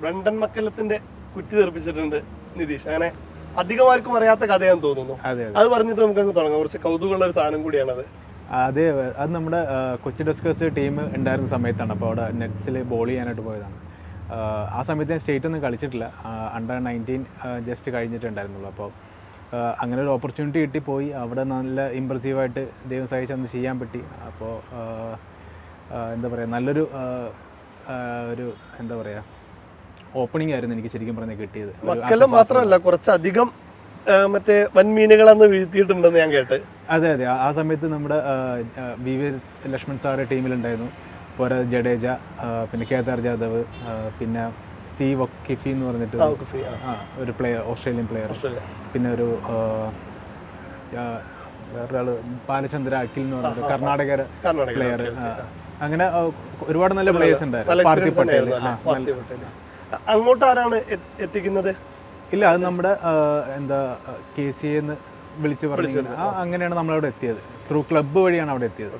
Brendon മക്കല്ലത്തിന്റെ കുറ്റി തെറിപ്പിച്ചിട്ടുണ്ട് നിതീഷ്. അങ്ങനെ അധികമാർക്കും അറിയാത്ത കഥയാന്ന് തോന്നുന്നു. അത് പറഞ്ഞിട്ട് നമുക്ക് അങ്ങ് തുടങ്ങാം. കുറച്ച് കൗതുകമുള്ള ഒരു സാധനം കൂടിയാണത്. അതെ, അത് നമ്മുടെ കൊച്ചി ഡസ്കേഴ്സ് ടീം ഉണ്ടായിരുന്ന സമയത്താണ്. അപ്പോൾ അവിടെ നെറ്റ്സിൽ ബോൾ ചെയ്യാനായിട്ട് പോയതാണ്. ആ സമയത്ത് ഞാൻ സ്റ്റേറ്റ് ഒന്നും കളിച്ചിട്ടില്ല, അണ്ടർ 19 ജസ്റ്റ് കഴിഞ്ഞിട്ടുണ്ടായിരുന്നുള്ളൂ. അപ്പോൾ അങ്ങനെ ഒരു ഓപ്പർച്യൂണിറ്റി കിട്ടിപ്പോയി. അവിടെ നല്ല ഇമ്പ്രസീവായിട്ട് ദൈവം സഹായിച്ചൊന്ന് ചെയ്യാൻ പറ്റി. അപ്പോൾ എന്താ പറയുക, നല്ലൊരു ഒരു എന്താ പറയുക ഓപ്പണിംഗ് ആയിരുന്നു എനിക്ക് ശരിക്കും പറഞ്ഞാൽ കിട്ടിയത്. മക്കല്ലം മാത്രമല്ല, കുറച്ചധികം മറ്റേ വൻമീനുകളെന്ന് വീഴ്ത്തിയിട്ടുണ്ടെന്ന് ഞാൻ കേട്ട്. അതെ അതെ, ആ സമയത്ത് നമ്മുടെ വി ലക്ഷ്മൺ സാറ് ടീമിലുണ്ടായിരുന്നു. പോരാ ജഡേജ, പിന്നെ കേദാർ ജാദവ്, പിന്നെ സ്റ്റീവ് ഒക്കിഫി എന്ന് പറഞ്ഞിട്ട് ഒരു പ്ലെയർ, ഓസ്ട്രേലിയൻ പ്ലെയർ, പിന്നെ ഒരു വേറൊരാൾ ബാലചന്ദ്ര അഖിൽ എന്ന് പറഞ്ഞിട്ട് കർണാടക പ്ലെയർ. അങ്ങനെ ഒരുപാട് നല്ല പ്ലേയേഴ്സ് ഉണ്ടായിരുന്നു. പാർത്ഥിവ് പട്ടേൽ. അങ്ങോട്ട് ആരാണ് എത്തിക്കുന്നത്? ഇല്ല, അത് നമ്മുടെ എന്താ KCA എന്ന് വിളിച്ച് പറഞ്ഞു. അങ്ങനെയാണ് നമ്മളവിടെ എത്തിയത്. ത്രൂ ക്ലബ്ബ് വഴിയാണ് അവിടെ എത്തിയത്.